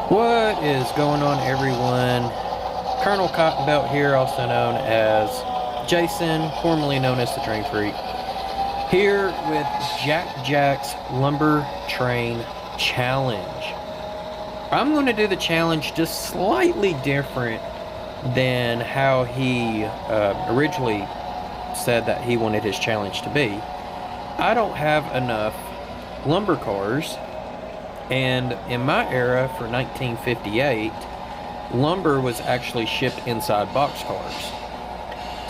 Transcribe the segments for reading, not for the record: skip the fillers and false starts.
What is going on, everyone? Colonel Cottonbelt here, also known as Jason, formerly known as the Train Freak, here with JacJac's Lumber Train Challenge. I'm going to do the challenge just slightly different than how he originally said that he wanted his challenge to be. I don't have enough lumber cars. And in my era, for 1958, lumber was actually shipped inside boxcars.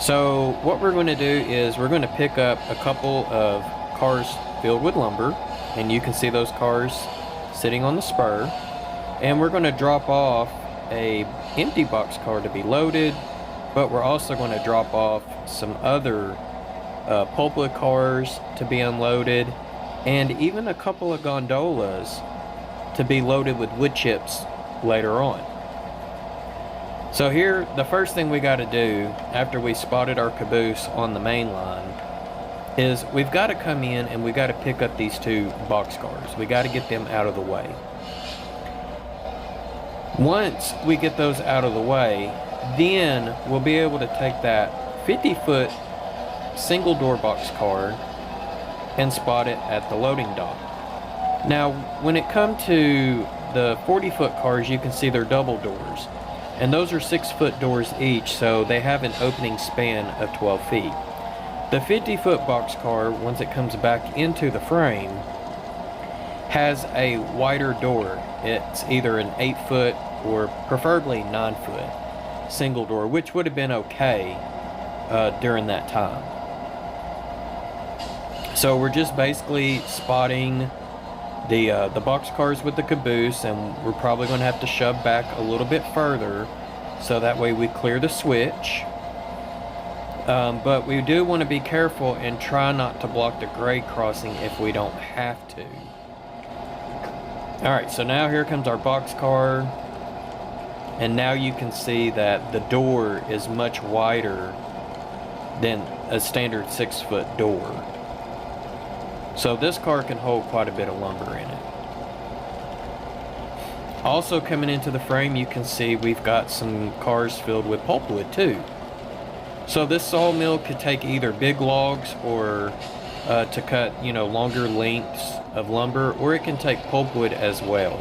So what we're going to do is we're going to pick up a couple of cars filled with lumber, and you can see those cars sitting on the spur, and we're going to drop off a empty boxcar to be loaded, but we're also going to drop off some other pulpwood cars to be unloaded, and even a couple of gondolas to be loaded with wood chips later on. So here, the first thing we got to do after we spotted our caboose on the main line is we've got to come in and we got to pick up these two boxcars. We got to get them out of the way. Once we get those out of the way, then we'll be able to take that 50-foot single door boxcar and spot it at the loading dock. Now, when it comes to the 40-foot cars, you can see they're double doors. And those are 6-foot doors each, so they have an opening span of 12 feet. The 50-foot boxcar, once it comes back into the frame, has a wider door. It's either an 8-foot or preferably 9-foot single door, which would have been okay during that time. So we're just basically spotting the box cars with the caboose, and we're probably going to have to shove back a little bit further so that way we clear the switch. But we do want to be careful and try not to block the grade crossing if we don't have to. Alright, so now here comes our box car, and now you can see that the door is much wider than a standard 6-foot door. So this car can hold quite a bit of lumber in it. Also coming into the frame, you can see we've got some cars filled with pulpwood too. So this sawmill could take either big logs or to cut, longer lengths of lumber, or it can take pulpwood as well.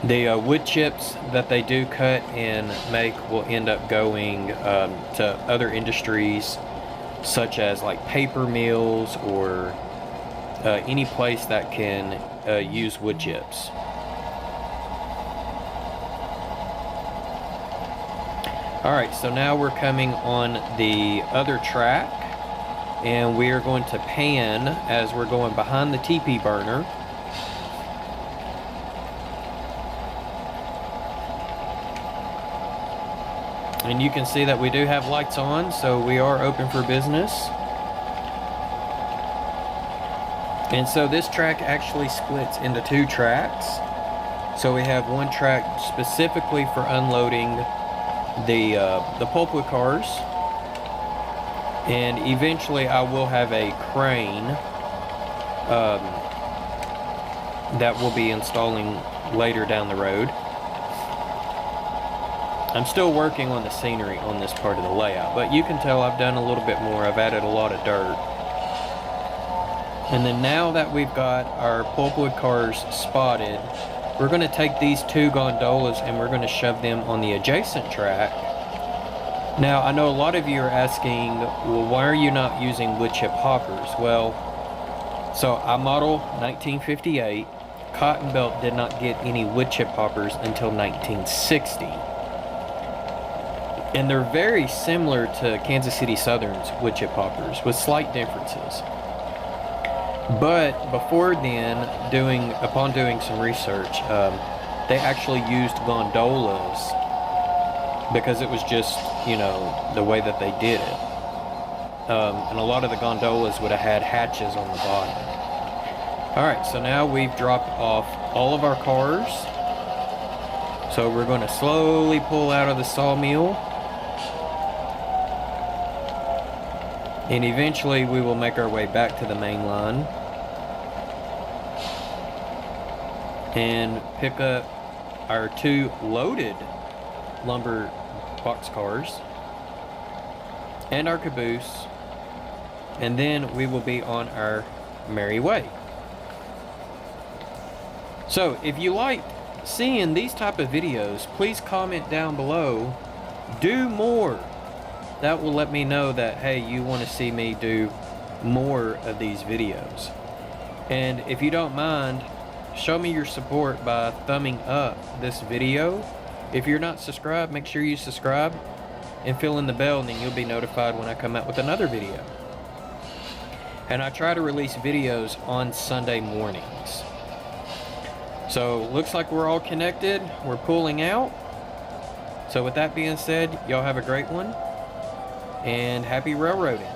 The wood chips that they do cut and make will end up going to other industries, such as like paper mills or any place that can use wood chips. Alright, so now we're coming on the other track, and we are going to pan as we're going behind the teepee burner. And you can see that we do have lights on, so we are open for business. And so this track actually splits into two tracks. So we have one track specifically for unloading the pulpwood cars. And eventually I will have a crane that we'll be installing later down the road. I'm still working on the scenery on this part of the layout, but you can tell I've done a little bit more. I've added a lot of dirt. And then now that we've got our pulpwood cars spotted, we're going to take these two gondolas and we're going to shove them on the adjacent track. Now, I know a lot of you are asking, well, why are you not using wood chip hoppers? Well, so I model 1958. Cottonbelt did not get any wood chip hoppers until 1960. And they're very similar to Kansas City Southern's wood chip hoppers with slight differences. But before then, upon doing some research, they actually used gondolas because it was just, the way that they did it. And a lot of the gondolas would have had hatches on the bottom. Alright, so now we've dropped off all of our cars. So we're going to slowly pull out of the sawmill. And eventually we will make our way back to the main line and pick up our 2 loaded lumber boxcars and our caboose, and then we will be on our merry way. So if you like seeing these type of videos, please comment down below, do more. That will let me know that, hey, you want to see me do more of these videos. And if you don't mind, show me your support by thumbing up this video. If you're not subscribed, make sure you subscribe and fill in the bell, and then you'll be notified when I come out with another video. And I try to release videos on Sunday mornings. So looks like we're all connected. We're pulling out. So with that being said, y'all have a great one and happy railroading.